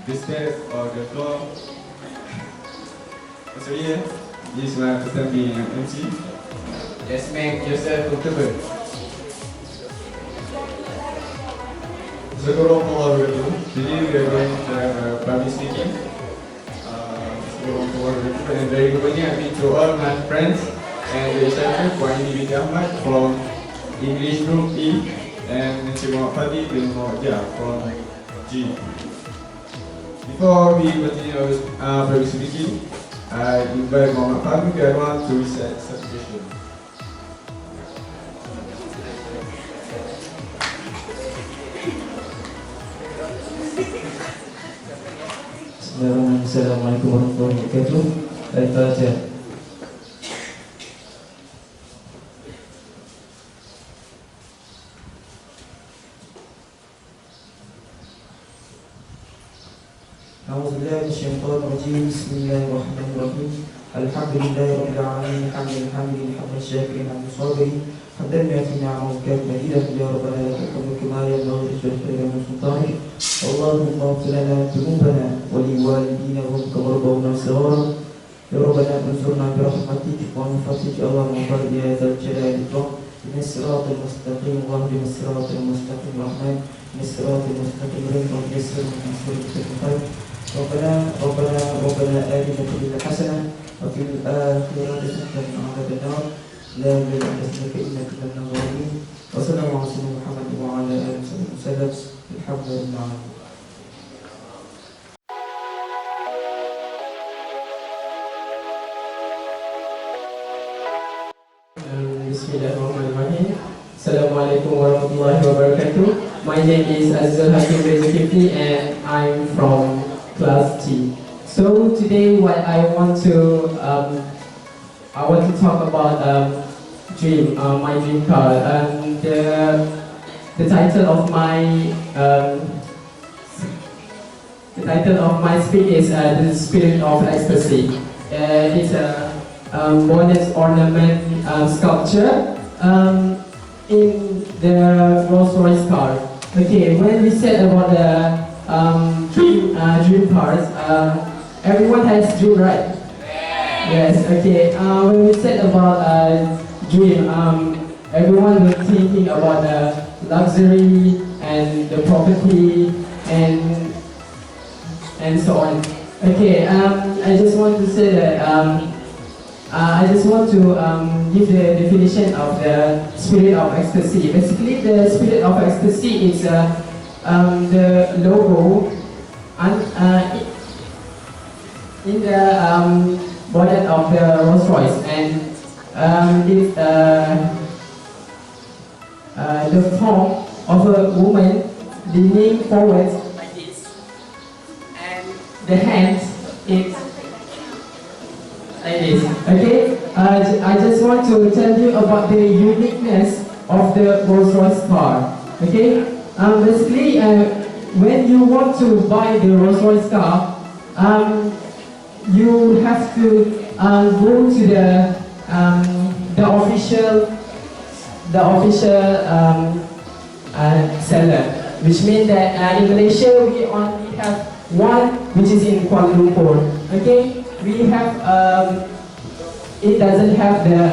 the step or the floor. So yeah, this is my first time being an MC. Just make yourself comfortable. Assalamualaikum warahmatullahi wabarakatuh. Today we are going to have a public speaking. Assalamualaikum warahmatullahi wabarakatuh. And very good morning. I mean to all my friends and the instructor for Individu Ahmad from English Group E and Encik Muhammad Fadi bin Muhammad from G. Before we continue our public speaking, I invite Muhammad Fadi to recite some question. Assalamualaikum warahmatullahi wabarakatuh. Al-Fatihah. A'udzubillahi minasyaitonir rajim. Bismillahirrahmanirrahim. Alhamdulillahi rabbil alamin. Hamdan syakirin hamdan sabirin. Hamdan yafi ni'amahu kamilan ya rabbal alamin. Kama yanbaghi li jalali sultanik. اللهم اغفر لنا ذنوبنا ولوالدينا وهم كما ربونا صغارا يا ربنا انصرنا برحمتك ومن فضلك اللهم اغفر يا ذا الجلال والاكرام من الصراط المستقيم اللهم من الصراط المستقيم الرحمن من الصراط المستقيم ربنا يسر من سورة الخير ربنا آتنا في الدنيا حسنة وفي الآخرة حسنة وقنا عذاب النار لا إله إلا أنت إنك من الظالمين وصلى الله على سيدنا محمد وعلى آله وصحبه وسلم الحمد لله. Bismillahirrahmanirrahim. Assalamualaikum warahmatullahi wabarakatuh. My name is Azizul Hakim Rezukifli and I'm from class T. So today what I want to talk about dream, my dream car. The title of my speech is The Spirit of Ecstasy. It's a bonus ornament sculpture in the Rolls-Royce car. Okay, when we said about the dream cars, everyone has dream, right? Yes. Okay. When we said about dream, everyone was thinking about the luxury and the property and so on. Okay. I just want to say that I just want to give the definition of the spirit of ecstasy. Basically, the spirit of ecstasy is the logo in the bonnet of the Rolls-Royce, and it's the form of a woman leaning forward like this, and the hands is like this. Okay, I just want to tell you about the uniqueness of the Rolls-Royce car. Okay, basically, when you want to buy the Rolls-Royce car, you have to go to the official seller, which means that in Malaysia we only have one, which is in Kuala Lumpur. Okay, we have it doesn't have the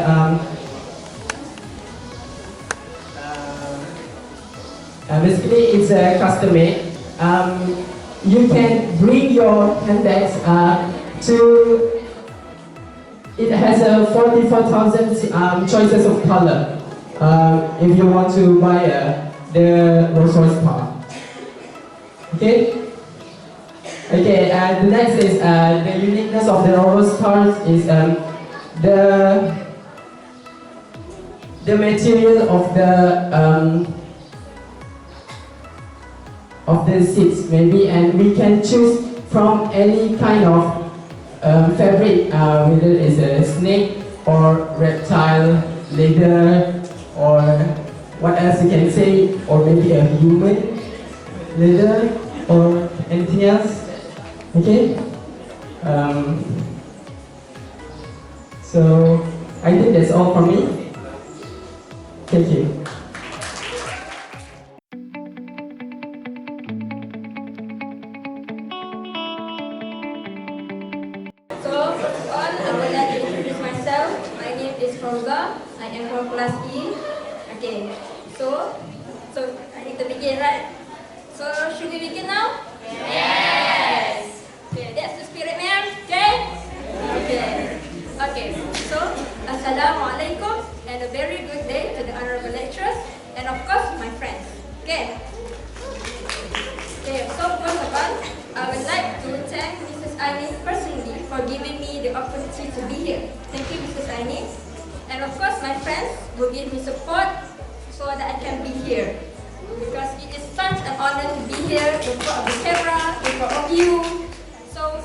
basically it's a custom made. You can bring your handbags to. It has a 44,000 choices of color if you want to buy the Rolls-Royce car. Okay. Okay. The next is the uniqueness of the Rolls-Royce cars is the material of the seats maybe, and we can choose from any kind of fabric, whether it's a snake or reptile, leather, or what else you can say, or maybe a human leather or anything else. Okay. So I think that's all from me. Thank you. in. Okay, so I need to begin, right? So should we begin now? Yes. Okay, that's the spirit, ma'am. Okay? Okay. Okay, so Assalamualaikum and a very good day to the honorable lecturers and of course my friends. Okay. Okay, so first of all, I would like to thank Mrs. Aini personally for giving me the opportunity to be here. Thank you, Mrs. Aini. And of course, my friends will give me support so that I can be here. Because it is such an honor to be here in front of the camera, in front of you. So,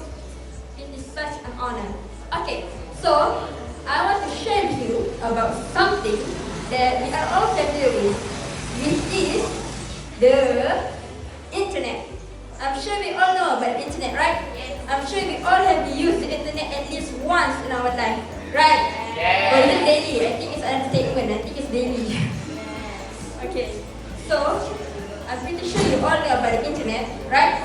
it is such an honor. Okay, so I want to share with you about something that we are all familiar with, which is the internet. I'm sure we all know about the internet, right? Yes. I'm sure we all have used the internet at least once in our life, right? Yes. Or is it daily? I think it's an understatement. I think it's daily. Okay. So, I'm pretty sure you all know about the internet, right?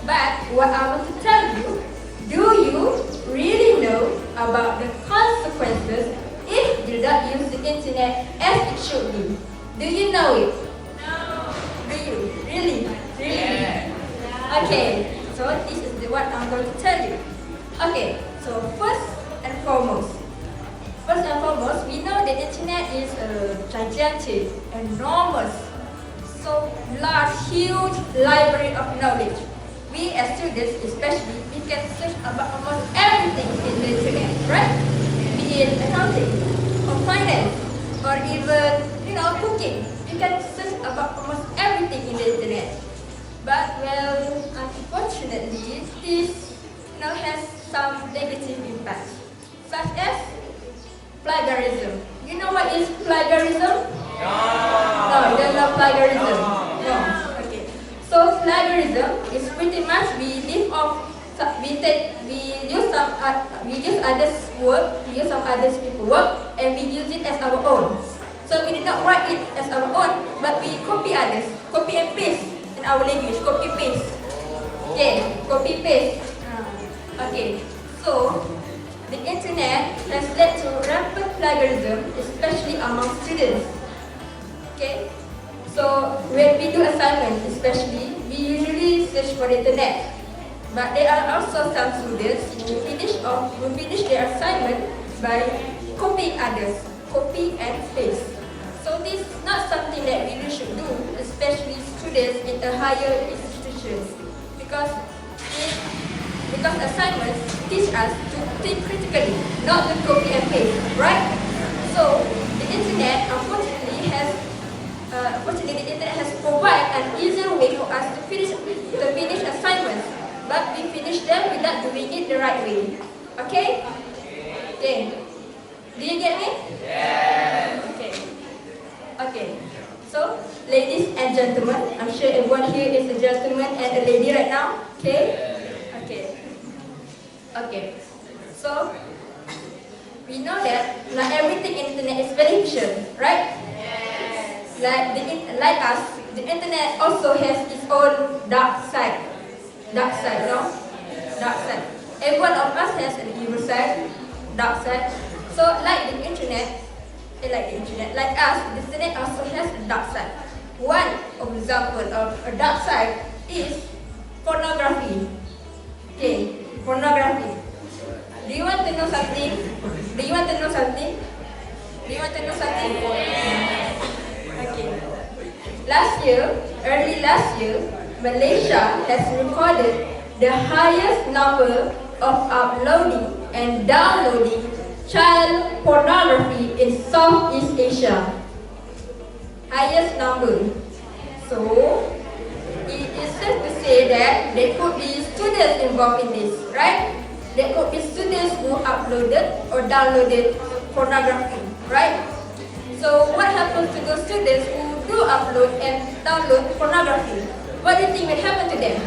But what I want to tell you, do you really know about the consequences if you don't use the internet as it should be? Do you know it? No. Do you? Really? Really? Yeah. Okay, so this is what I'm going to tell you. Okay, so first and foremost, we know the internet is a gigantic, enormous, so large, huge library of knowledge. We as students especially, we can search about almost everything in the internet, right? Be it accounting, or finance, or even, cooking. You can search about almost everything in the internet. But, well, unfortunately, this has some negative impacts, such as plagiarism. You know what is plagiarism? No, you don't know plagiarism? No. Okay. So plagiarism is pretty much we use others' work, we use some others' people's work, and we use it as our own. So we did not write it as our own, but we copy others, copy and paste. In our language, copy paste. Okay, copy paste. Okay, so the internet has led to rampant plagiarism, especially among students. Okay, so when we do assignments, especially, we usually search for the internet. But there are also some students who finish their assignment by copying others, copy and paste. So this is not something that we really should do, especially students in a higher institution, because assignments teach us to think critically, not to copy and paste, right? So the internet, unfortunately, the internet has provided an easier way for us to finish assignments, but we finish them without doing it the right way. Okay? Okay. Do you get me? Yes. Okay. So, ladies and gentlemen, I'm sure everyone here is a gentleman and a lady right now. Okay? Okay. So, we know that not everything in the internet is beneficial, right? Yes. Like us, the internet also has its own dark side. Dark side, no? Dark side. Every one of us has an evil side, dark side. So, like us, the internet also has a dark side. One example of a dark side is pornography. Okay, pornography. Do you want to know something? Okay. Early last year, Malaysia has recorded the highest number of uploading and downloading child pornography in Southeast Asia. Highest number. So, it is safe to say that there could be students involved in this, right? There could be students who uploaded or downloaded pornography, right? So, what happens to those students who do upload and download pornography? What do you think will happen to them?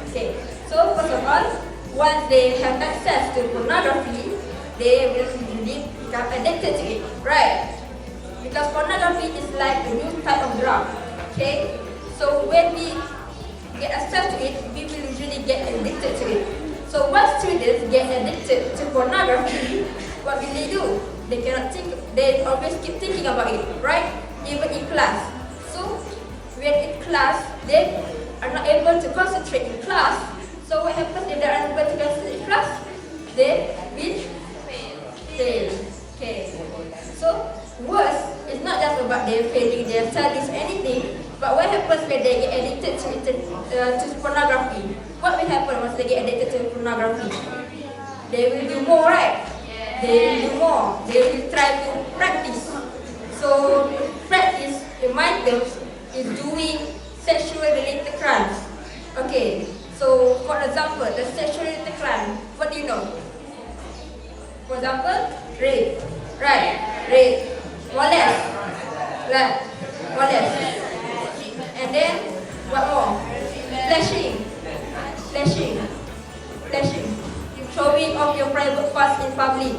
Okay, so first of all, once they have access to pornography, they will usually become addicted to it, right? Because pornography is like a new type of drug, okay? So when we get access to it, we will usually get addicted to it. So once students get addicted to pornography, what will they do? they cannot think. They always keep thinking about it, right? Even in class. So when in class, they are not able to concentrate in class. So what happens if they are unable to concentrate in class? They will fail. Okay. So worse, it's not just about them failing their studies or anything, but what happens when they get addicted to pornography? What will happen once they get addicted to pornography? They will do more, right? They will do more. They will try to practice. So practice, in my terms, is doing sexual related crimes. Okay. So for example, the sexual related crime, what do you know? For example, rape. Right, rape. Molest. Right, molest. And then, what more? Flashing. Flashing. Flashing. Showing off your private parts in public.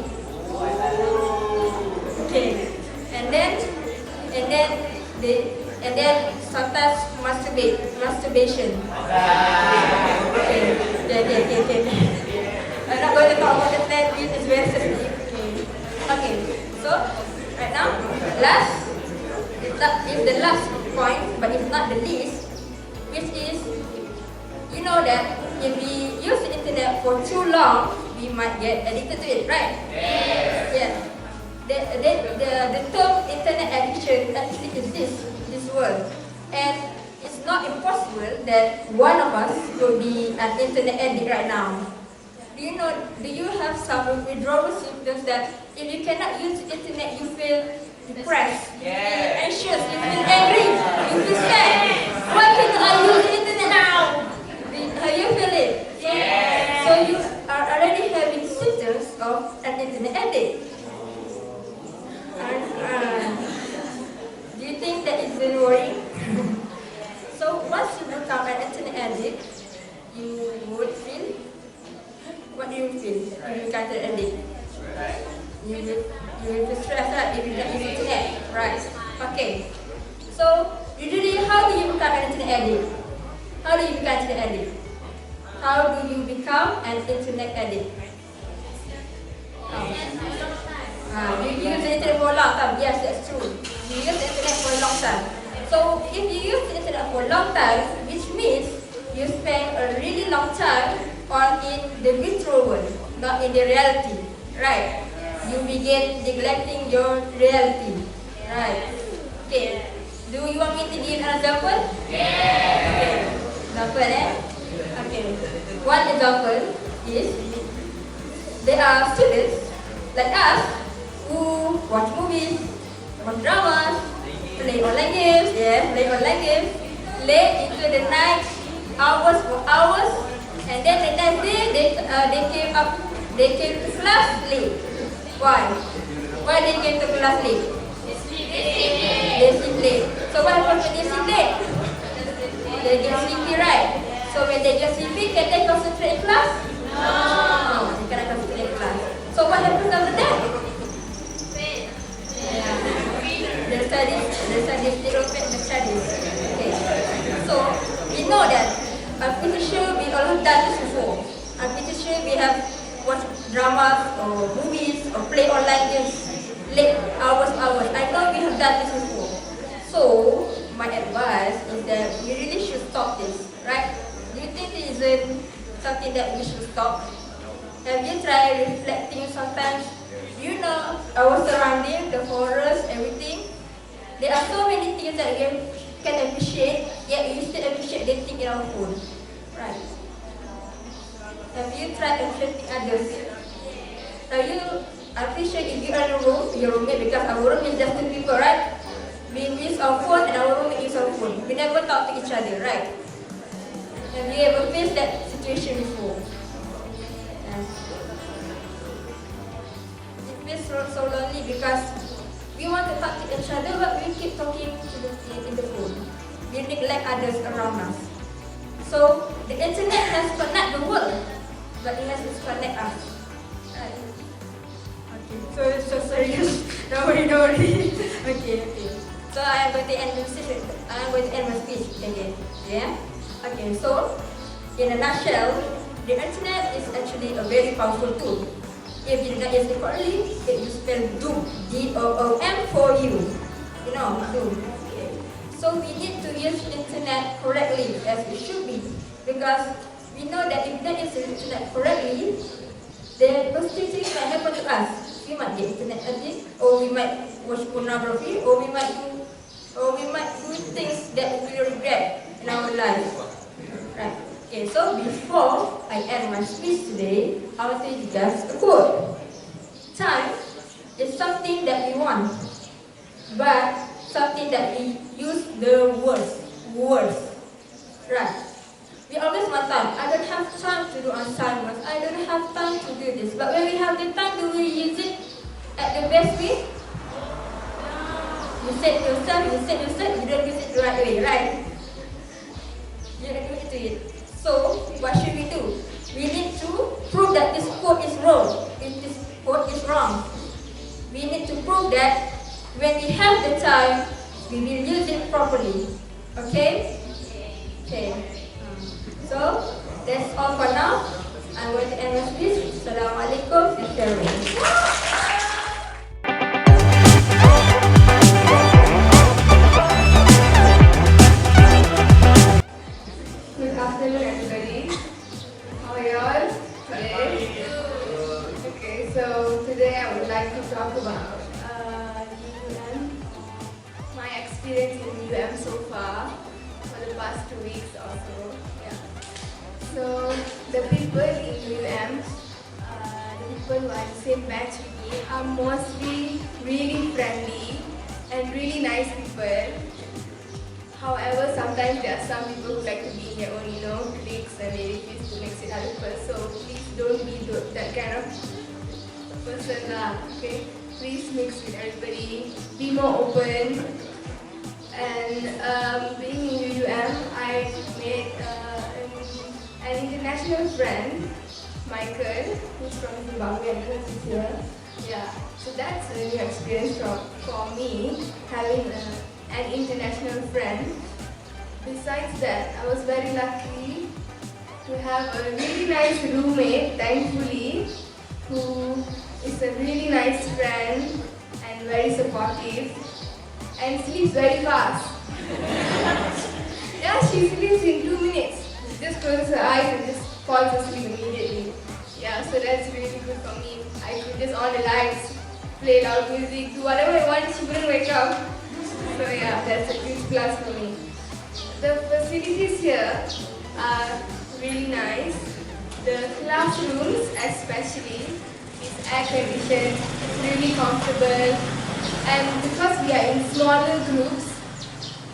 Okay. And then sometimes masturbation. Okay. I'm not going to talk about the third bit, it's very sensitive. Okay. So right now, is the last point, but it's not the least, which is, you know that if we use the internet for too long, we might get addicted to it, right? Yes. The term internet addiction actually exists in this world, and it's not impossible that one of us could be an internet addict right now. Do you have some withdrawal symptoms that if you cannot use the internet, you feel depressed, you feel anxious, you feel angry, you feel sad? Why can't I use the internet now? Have you feel it? So you are already having symptoms of an internet addict. Do you think that is very worrying? So once you become an internet addict, you would feel. What do you feel if you become an addict? You will feel stressed, right? If you don't use internet, right? Okay. So usually, how do you become an internet addict? How do you become an internet addict? How do you become an internet addict? You use the internet for a long time. Yes, that's true. You use the internet for a long time. So if you use the internet for a long time, which means you spend a really long time in the virtual world, not in the reality, right? You begin neglecting your reality, right? Okay. Do you want me to give an example? Okay. Example, Okay. One example is there are students like us who watch movies, watch dramas, play online games, late into the night, hours for hours. And then the next day, they came to class late. Why? Why they came to class late? They sleep late. So what happens when they sleep late? They get sleepy, right? So when they get sleepy, can they concentrate in class? No, they cannot concentrate in class. So what happens after that? The studies, they don't make the studies. Okay. So we know that. I'm pretty sure we all have done this before. I'm pretty sure we have watched dramas or movies or play online games late hours. I know we have done this before. So my advice is that we really should stop this, right? Do you think this isn't something that we should stop? Have you tried reflecting sometimes? You know our surrounding, the forest, everything. There are so many things that we can appreciate, yet we still appreciate the thing in our phone. Right. Have you tried appreciating others? Have you appreciate if you are in a room, your roommate, because our room is just two people, right? We use our phone and our roommate use our phone. We never talk to each other, right? Have you ever faced that situation before? Yes. It feels so lonely because we want to talk to each other, but we keep talking in the phone. We neglect others around us. So the internet has connected the world, but it has disconnected us. Right? Okay. So it's so serious. Don't worry. Okay. So I am going to end my speech again. Yeah. Okay. So in a nutshell, the internet is actually a very powerful tool. If you did not use it correctly, it will spell doom, D-O-O-M for you. You know, doom. Okay. So we need to use internet correctly as it should be, because we know that if we don't use the internet correctly, then positive things might happen to us. We might get internet addict, or we might watch pornography, or we might do things that we will regret in our life. Right. Okay, so before I end my speech today, I want to give you guys a quote. Time is something that we want, but something that we use the worst. Right. We always want time. I don't have time to do assignments. I don't have time to do this. But when we have the time, do we use it at the best way? You said yourself, you don't use it the right way, right? You don't do it to it. So, what should we do? We need to prove that this quote is wrong. If this quote is wrong, we need to prove that when we have the time, we will use it properly. Okay? Okay. So, that's all for now. I'm going to end my speech. Assalamualaikum and sharing. Good afternoon, everybody. How are you all today? Okay, so today I would like to talk about UM, my experience in UM so far for the past 2 weeks or so. Yeah. So the people in UM, the people who are in the same batch with me, are mostly really friendly and really nice people. However, sometimes there are some people who like to be in their own, cliques, and they refuse to mix with other people. So please don't be that kind of person, okay? Please mix with everybody. Be more open. And being in UUM, I made an international friend, Michael, who's from Zimbabwe and who's here. Yeah. So that's a new experience for me, having an international friend. Besides that, I was very lucky to have a really nice roommate, thankfully, who is a really nice friend and very supportive and sleeps very fast. Yeah, she sleeps in 2 minutes. She just closes her eyes and just falls asleep immediately. Yeah, so that's really good for me. I could just on the lights, play loud music, do whatever I want, she wouldn't wake up. So yeah, that's a huge plus for me. The facilities here are really nice. The classrooms especially is air conditioned, really comfortable, and because we are in smaller groups,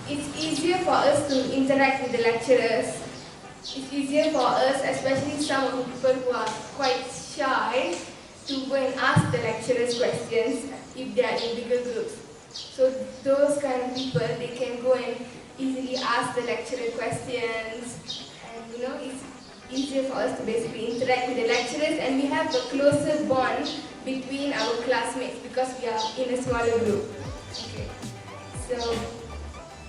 it's easier for us to interact with the lecturers. It's easier for us, especially some of the people who are quite shy, to go and ask the lecturers questions if they are in bigger groups. So those kind of people, they can go and easily ask the lecturer questions, and it's easier for us to basically interact with the lecturers, and we have a closer bond between our classmates because we are in a smaller group. Okay. So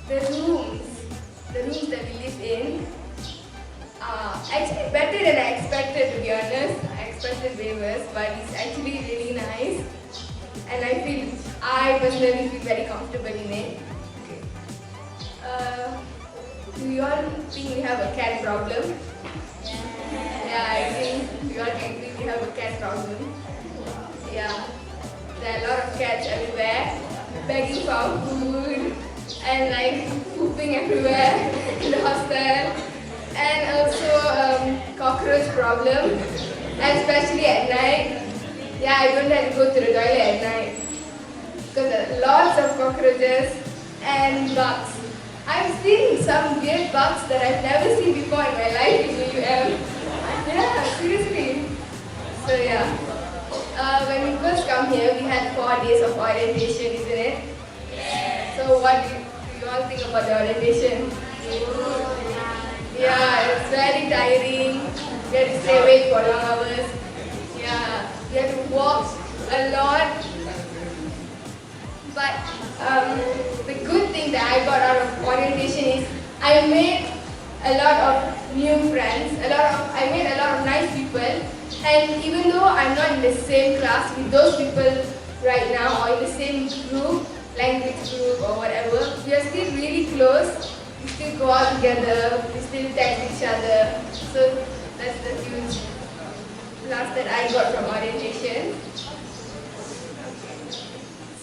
the rooms that we live in are actually better than I expected, to be honest. I expected way worse, but it's actually really nice. And I personally feel very comfortable in it. Okay. Do you all think we have a cat problem? Yeah, I think we all agree we have a cat problem. Yeah. There are a lot of cats everywhere, begging for food and pooping everywhere in the hostel. And also cockroach problem, especially at night. Yeah, I don't have to go to the toilet at night because there are lots of cockroaches and bugs. I've seen some weird bugs that I've never seen before in my life in the UM. Yeah, seriously. So yeah, when we first come here, we had 4 days of orientation, isn't it? So what do you all think about the orientation? Yeah, it's very tiring. We have to stay awake for long hours. Yeah, we have to walk a lot. But the good thing that I got out of orientation is I made a lot of new friends. I made a lot of nice people, And even though I'm not in the same class with those people right now or in the same group, language group or whatever, we are still really close. We still go out together, we still text each other. So that's the huge plus that I got from orientation.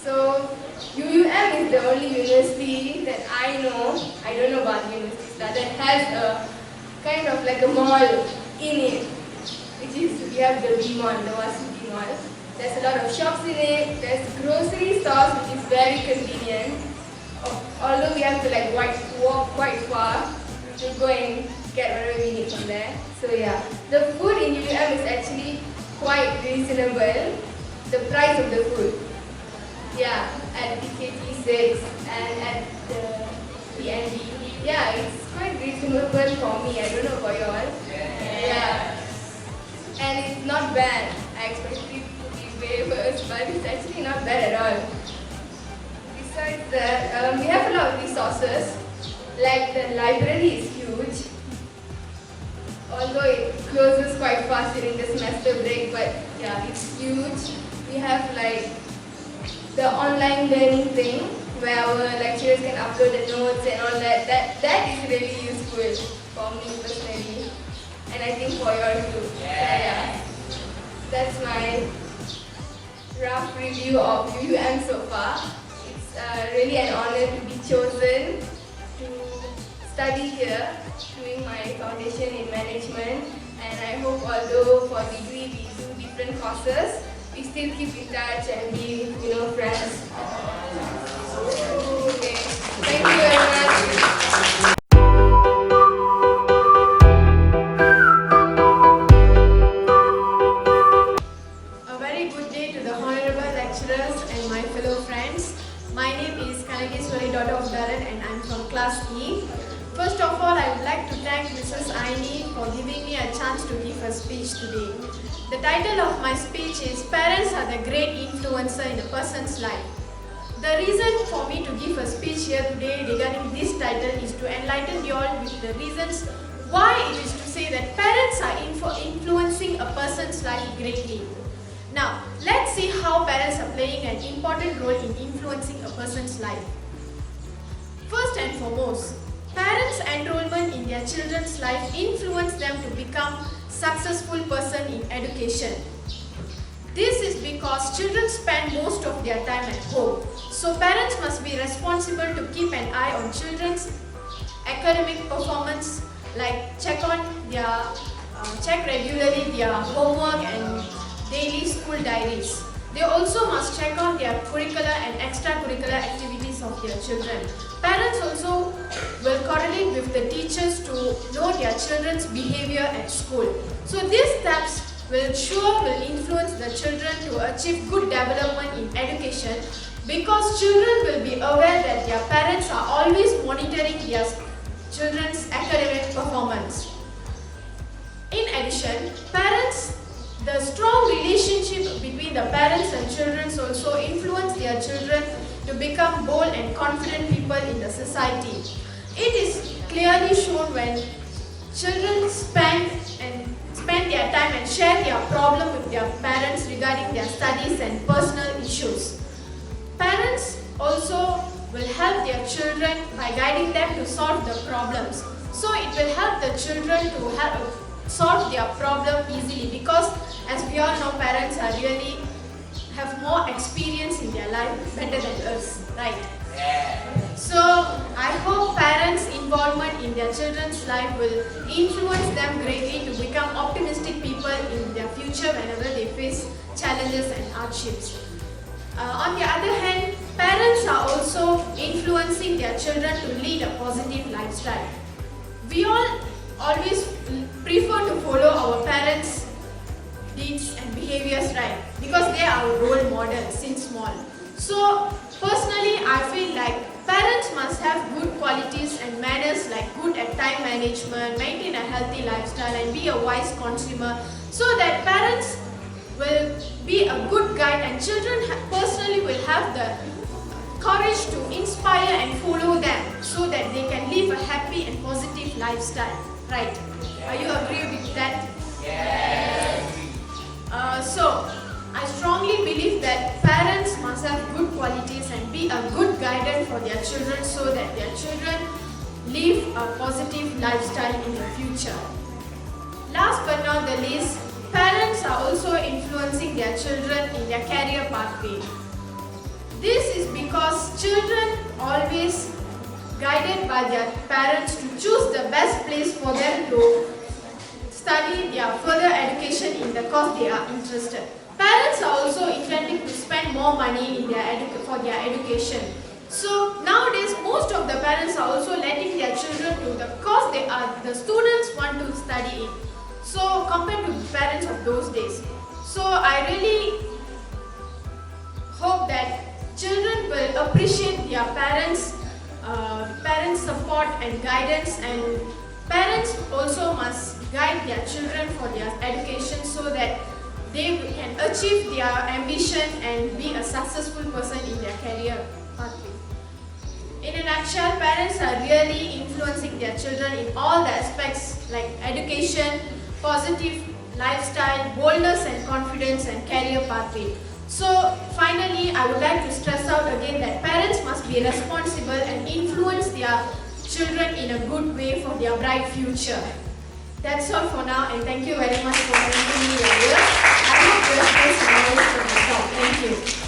So UUM is the only university that I don't know about universities, that has a kind of like a mall in it, which is, we have the B Mall, the Wasudi Mall. There's a lot of shops in it, there's grocery stores which is very convenient, although we have to like walk quite far to go and get whatever we need from there. So yeah, the food in UUM is actually quite reasonable, the price of the food. Yeah, at PKT 6 and at the PNB. Yeah, it's quite reasonable for me. I don't know for you all. Yeah. And it's not bad. I expected it to be way worse, but it's actually not bad at all. Besides that, we have a lot of resources. Like the library is huge. Although it closes quite fast during the semester break, but yeah, it's huge. We have like the online learning thing where our lecturers can upload the notes and all that. That is really useful for me personally, and I think for you all too. Yeah. That's my rough review of UUM so far. It's really an honor to be chosen to study here, doing my foundation in management, and I hope although for degree we do different courses, we still keep in touch and be, friends. Okay. Thank you very much. A very good day to the honorable lecturers and my fellow friends. My name is Kanageswari, daughter of Dharan, and I'm from class E. First of all, I would like to thank Mrs. Aini for giving me a chance to give a speech today. The title of my speech is Parents are the Great Influencer in a Person's Life. The reason for me to give a speech here today regarding this title is to enlighten you all with the reasons why it is to say that parents are influencing a person's life greatly. Now, let's see how parents are playing an important role in influencing a person's life. First and foremost, parents' enrollment in their children's life influence them to become successful person in education. This is because children spend most of their time at home. So parents must be responsible to keep an eye on children's academic performance, like check regularly their homework and daily school diaries. They also must check on their curricular and extracurricular activities of their children. Parents also will correlate with the teachers to know their children's behavior at school. So these steps will influence the children to achieve good development in education, because children will be aware that their parents are always monitoring their children's academic performance. In addition, the strong relationship between the parents and children also influence their children to become bold and confident people in the society. It is clearly shown when children spend their time and share their problem with their parents regarding their studies and personal issues. Parents also will help their children by guiding them to solve the problems. So it will help the children to solve their problem easily, because as we all know, parents have more experience in their life better than us, right? So I hope parents' involvement in their children's life will influence them greatly to become optimistic people in their future whenever they face challenges and hardships. On the other hand, parents are also influencing their children to lead a positive lifestyle. We all always prefer to follow our parents' deeds and behaviors, right? Because they are our role models since small. So personally, I feel like parents must have good qualities and manners like good at time management, maintain a healthy lifestyle, and be a wise consumer, so that parents will be a good guide and children personally will have the courage to inspire and follow them so that they can live a happy and positive lifestyle. Right? Are you agree with that? Yes. So, I strongly believe that parents must have good qualities and be a good guidance for their children so that their children live a positive lifestyle in the future. Last but not the least, parents are also influencing their children in their career pathway. This is because children always guided by their parents to choose the best place for them to study their further education in the course they are interested. Parents are also intending to spend more money in for their education. So nowadays most of the parents are also letting their children do the course the students want to study in. So compared to the parents of those days. So I really hope that children will appreciate their parents' support and guidance, and parents also must guide their children for their education so that they can achieve their ambition and be a successful person in their career pathway. In a nutshell, parents are really influencing their children in all the aspects like education, positive lifestyle, boldness and confidence, and career pathway. So finally, I would like to stress out again that parents must be responsible and influence their children in a good way for their bright future. That's all for now, and thank you very much for listening to me earlier. I hope you have some knowledge from the talk. Thank you.